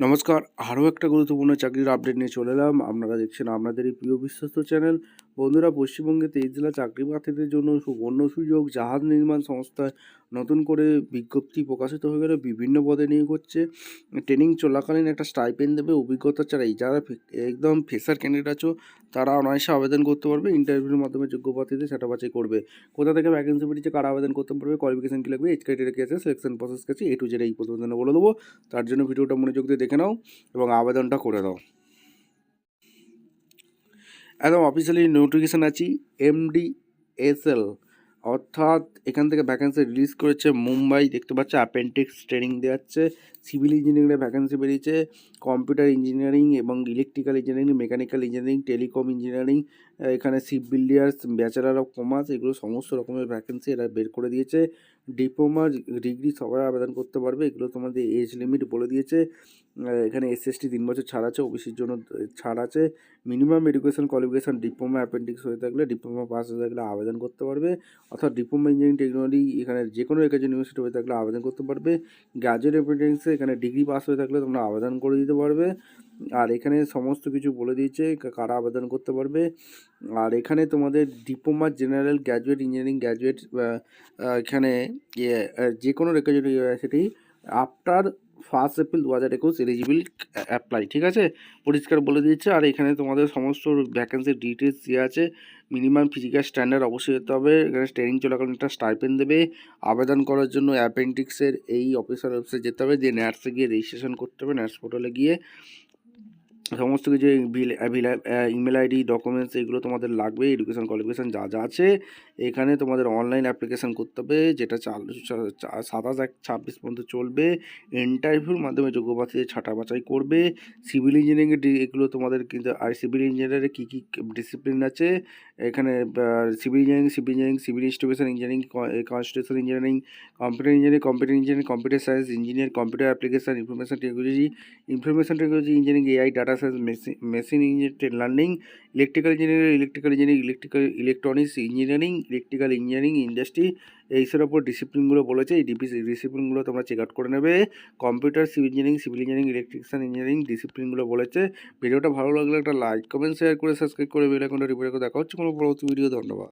নমস্কার, আরও একটা গুরুত্বপূর্ণ চাকরির আপডেট নিয়ে চলে এলাম। আপনারা দেখছেন আপনাদেরই প্রিয় বিশ্বস্ত চ্যানেল। বন্ধুরা, পশ্চিমবঙ্গে 23 জেলা চাকরি প্রার্থীদের জন্য সুবর্ণ সুযোগ। জাহাজ নির্মাণ সংস্থায় নতুন করে বিজ্ঞপ্তি প্রকাশিত হয়ে গেলে বিভিন্ন পদে নিয়োগ হচ্ছে। ট্রেনিং চলাকালীন একটা স্টাইপেন্ড দেবে অভিজ্ঞতা ছাড়াই। যারা একদম ফ্রেশার ক্যান্ডিডেট আছো তারা অনায়াসে আবেদন করতে পারবে। ইন্টারভিউর মাধ্যমে যোগ্য প্রার্থীদের সেটা বাছাই করবে। কোথা থেকে ভ্যাকেন্সি বেরিয়েছে, কারা আবেদন করতে পারবে, কোয়ালিফিকেশন কী লাগবে, এজ ক্রাইটেরিয়া কী আছে, সিলেকশন প্রসেস কী আছে, A to Z এই প্রতিবেদনে বলে দেবো। তার জন্য ভিডিওটা মনোযোগ দিয়ে দেখে নাও এবং আবেদনটা করে দাও। একদম অফিসিয়ালি নোটিফিকেশান আছি MDSL, অর্থাৎ এখান থেকে ভ্যাকেন্সি রিলিজ করেছে মুম্বাই। দেখতে পাচ্ছে অ্যাপেন্ডিক্স ট্রেনিং দেওয়াচ্ছে। সিভিল ইঞ্জিনিয়ারিংয়ের ভ্যাকেন্সি বেরিয়েছে, কম্পিউটার ইঞ্জিনিয়ারিং এবং electrical engineering, mechanical engineering, telecom engineering, এখানে ship builders, bachelor of commerce, এগুলো সমস্ত রকমের ভ্যাকেন্সি এরা বের করে দিয়েছে। ডিপ্লোমা ডিগ্রি সবাই আবেদন করতে পারবে। এগুলো তোমাদের এজ লিমিট বলে দিয়েছে। এখানে SC/ST 3 বছর ছাড় আছে, ওবিসির জন্য ছাড় আছে। Minimum education qualification diploma appendix হয়ে থাকলে, ডিপ্লোমা পাস হয়ে থাকলে আবেদন করতে পারবে। অর্থাৎ ডিপ্লোমা ইঞ্জিনিয়ারিং টেকনোলজি এখানে যে কোনো একাজ ইউনিভার্সিটি হয়ে থাকলে আবেদন করতে পারবে। গ্র্যাজুয়েট অ্যাপেন্ডিক্সে এখানে ডিগ্রি পাস হয়ে থাকলে তোমরা আবেদন করে দিতে পারবে। আর এখানে সমস্ত কিছু বলে দিয়েছে কারা আবেদন করতে পারবে। আর এখানে তোমাদের diploma general graduate engineering graduate এখানে যে কোনো রেকাজেট university after 1 April 2021 eligible apply. ঠিক আছে, পরিষ্কার বলে দিয়েছে। আর এখানে তোমাদের সমস্ত ভ্যাকেন্সির ডিটেলস দেওয়া আছে। মিনিমাম ফিজিক্যাল স্ট্যান্ডার্ড অবশ্যই হতে হবে। এখানে ট্রেনিং চলাকালীন একটা স্টাইপেন্ড দেবে। আবেদন করার জন্য অ্যাপেন্ডিক্সের এই অফিসার ওয়েবসাইট যেতে হবে, দিয়ে নার্সে গিয়ে রেজিস্ট্রেশন করতে হবে। নার্স পোর্টালে গিয়ে সমস্ত কিছু ইমেল আইডি ডকুমেন্টস এগুলো তোমাদের লাগবে। এডুকেশন কোয়ালিফিকেশান যা যা আছে এখানে তোমাদের অনলাইন অ্যাপ্লিকেশান করতে হবে, যেটা 27/1/26 পর্যন্ত চলবে। ইন্টারভিউর মাধ্যমে যোগ্য প্রার্থীদের ছাঁটা বাছাই করবে। সিভিল ইঞ্জিনিয়ারিংয়ের এগুলো তোমাদের কিন্তু, আর সিভিল ইঞ্জিনিয়ারে কী কী ডিসিপ্লিন আছে এখানে, civil engineering, civil institution engineering, construction engineering, computer engineering, computer science engineer, computer application, information technology engineering, AI, data science, machine engineering learning, electrical engineering, electronics engineering, electrical engineering industry, এইসবের ওপর ডিসিপ্লিনগুলো বলেছে। এই ডিসিপ্লিনগুলো তোমরা check out করে নেবে। Computer civil engineering, electrical engineering ডিসিপ্লিনগুলো বলেছে। ভিডিওটা ভালো লাগলে একটা লাইক, কমেন্ট, শেয়ার করে সাবস্ক্রাইব করে বেল আইকনটা টিপে রেখে দেখা হচ্ছে কোনো পরবর্তী ভিডিও। ধন্যবাদ।